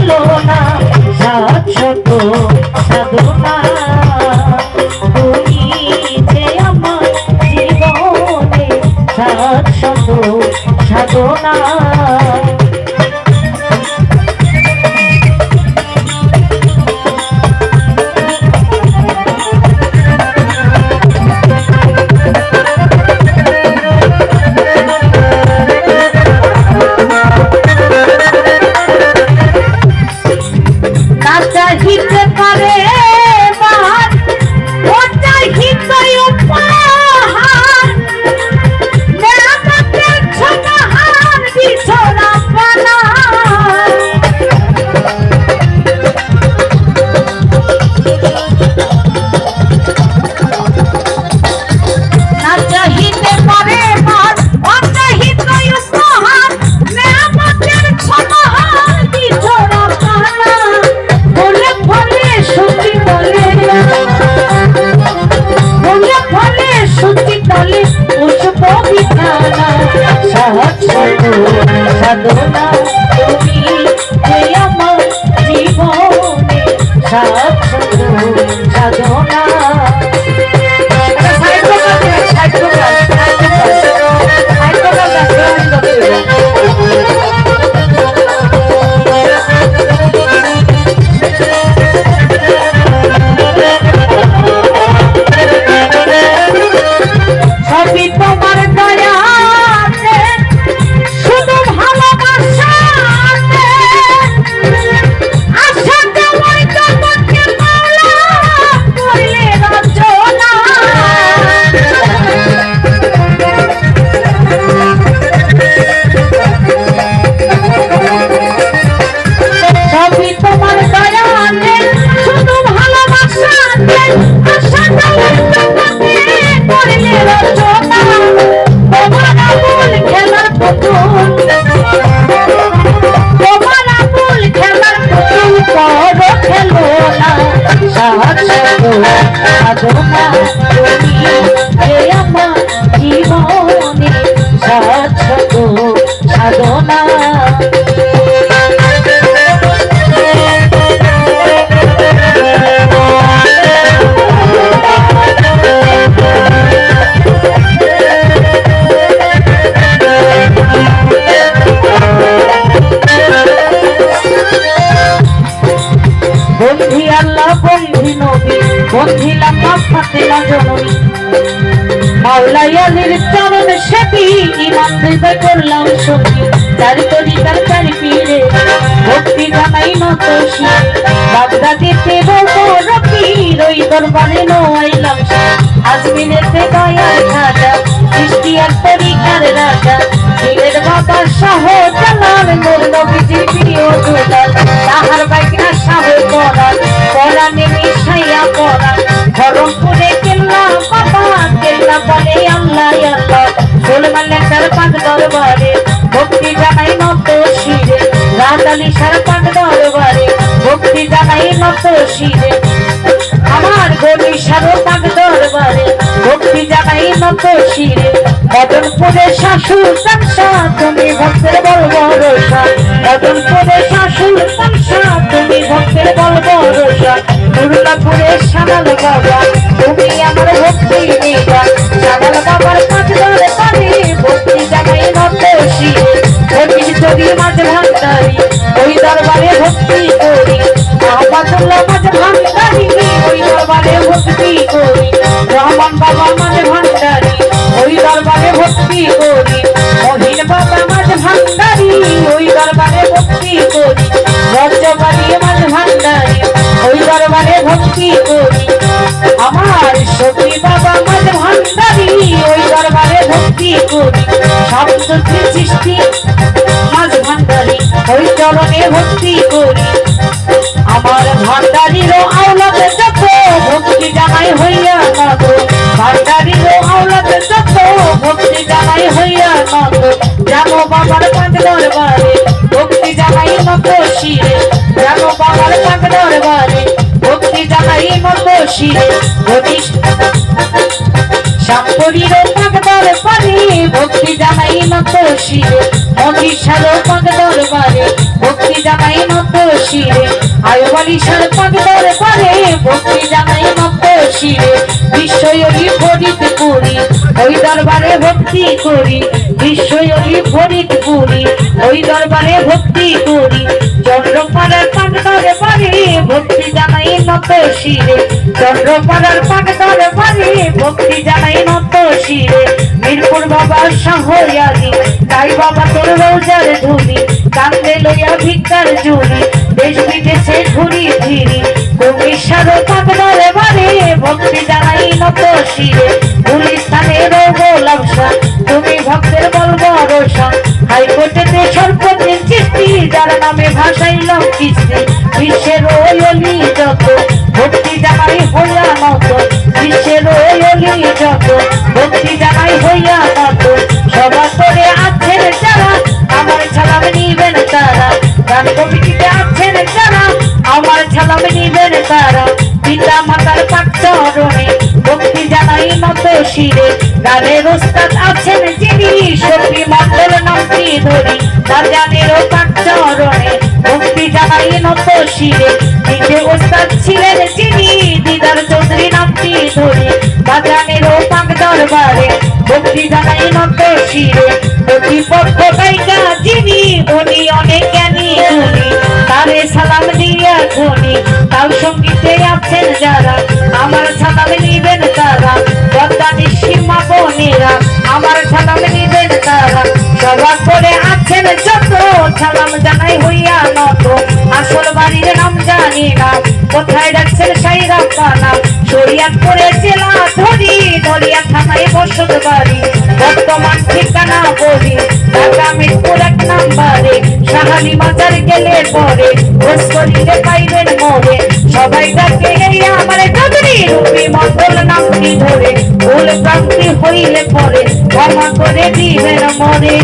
হলো না শাশ্বত সাধনা তুমি যে আমার জীবনে শাশ্বত সাধনা চাহিতে পারে সাধনা তুমি যে আমার জীবনে শাশ্বত সাধনা সবই তোমার দয়া সাধনা তুমি যে আমার জীবনে শাশ্বত সাধনা বন্ধি আল্লাহ বন্ধি নবী বন্ধিলাম ফাতেমা জননী মাওলাই আলীর চরণ সেবী ইমান হৃদয় করলাম সখী চারি তরিকার চারি পীরে ভক্তি জানাই নত শিরে বাগদাদিতে রবীর ওই দরবারে নোয়াইলাম আজমিনেতে দয়ার খাজা সৃষ্টি এক তরিকার রাজা দিলের বাবা শাহ জালাল মোর নবীজির প্রিয় দুলাল তাহার বাইকনা শাহ করাল কোরআনে মিশাইয়া পড়াল ধরমপুরে কেল্লা বাবা কেল্লা বলে আল্লাহ আল্লাহ সুলমানের তার পাক দরবারে ভক্তি জানাই নত শিরে রাজালি সার পাক দরবারে ভক্তি জানাই নত শিরে আমার গলি সার পাক দরবারে ভক্তি জানাই নত শিরে মদনপুরে শাশুর সংসা তুমি ভক্তের বল ভরসা মদনপুরে শাশুর সংসা তুমি ভক্তের বল ভরসা দুর্গাপুরে সানাল বাবা তুমি আমার ভক্তি দিবা সানাল বাবার পাঁচ ধরে পারে ভক্তি জানাই নত শিরে ভক্তির যদি মাঝে ভান্ডারি ওই দরবারে ভক্তি করি আহবাদুল্লাহ মাঝে ভান্ডারি ওই দরবারে ভক্তি করি রহমান বাবা মাঝে ভান্ডারি ওই দরবারে ভক্তি করি মহিন বাবা মাঝে ভান্ডারি ওই দরবারে ভক্তি করি রজবাড়ি মাঝে ভান্ডারি ওই দরবারে ভক্তি করি আমার সখী বাবা মাঝে ভান্ডারি ওই দরবারে ভক্তি করি সপ্তী সৃষ্টি মাঝে ভান্ডারি ওই চরণে ভক্তি করি আমার ভান্ডারির আওলাদ যত ভক্তি জানাই হইয়া নত ভান্ডারির আওলাদ যত ভক্তি জানাই হইয়া নত জানো বাবার পাক দরবারে ভক্তি জানাই নত শিরে জানো বাবার পাক দরবারে ভক্তি জানাই নত শিরে শ্যামপুরীর পাক দরবারে ভক্তি জানাই নত শিরে মনীষার পাক দরবারে ভক্তি জানাই নত শিরে আয়ুবালিশার পাগদর পারে ভক্তি জানাই নত শিরে বিশ্বয়ী ফরিদপুরি ওই দরবারে ভক্তি করি বিশ্বয়ী ফরিদপুরি ওই দরবারে ভক্তি করি চন্দ্রপাড়ার পাগদরে পারে ভক্তি জানাই নত শিরে চন্দ্রপাড়ার পাগদরে পারে ভক্তি জানাই নত শিরে মিরপুর বাবা শাহয়ালি তাই বাবা তোর রোজার ধুলি কান্দে লইয়া ভিক্ষার জুড়ি দেশ বিদেশে ঘুরি ফিরি কবিশ্বর পাগদরে বারে ভক্তি জানাই নত শিরে গুলিস্তানের গোলামশা তুমি ভক্তের বল ভরসা হাইকোর্টেতে সর্বদিন চিস্তি যার নামে ভাসাইল কিস্তি বিশ্বের ওলি যত ভক্তি জানাই হইয়া নত বিশ্বের ওলি যত ভক্তি জানাই হইয়া নত সভা করে আছেন যারা আমার সালাম নিবেন তারা গান কমিটিতে আছেন যারা আমার সালাম নিবেন তারা পিতা মাতার পাক চরণে ভক্তি জানাই নত শিরে গানের ওস্তাদ আছেন যিনি শক্তি মন্ডল নামটি ধরি বাজানেরও পাক চরণে ভক্তি জানাই নত শিরে নিজে ওস্তাদ ছিলেন যিনি দিদার চৌধুরী নামটি ধরি বাজানেরও পাক দরবারে ভক্তি জানাই নত শিরে প্রতিপক্ষ গায়িকা যিনি উনি অনেক জ্ঞানী গুণী তারে সালাম দিয়া ধনী তাও সঙ্গীতে আছেন যারা আমার সালাম নিবেন তারা বদানি সীমা বোনেরা আমার সালাম নিবেন তারা সভা করে আছেন যত সালাম জানাই হইয়া নত আসল বাড়ির নাম জানি না কোথায় রাখছেন সাইরা পানা শরিয়াতপুরে জেলা ধরি ধরিয়া থানায় বসত বাড়ি বর্তমান ঠিকানা বলি ঢাকা মিরপুর 1 নম্বরে শাহালি বাজার গেলে পরে খোঁজ করিলে পাইবেন মোরে সবাই ডাকে এই আমার চৌধুরী রূপী মন্ডল নামটি ধরে ভুল ভ্রান্তি হইলে পরে ক্ষমা করে দিবেন মরে।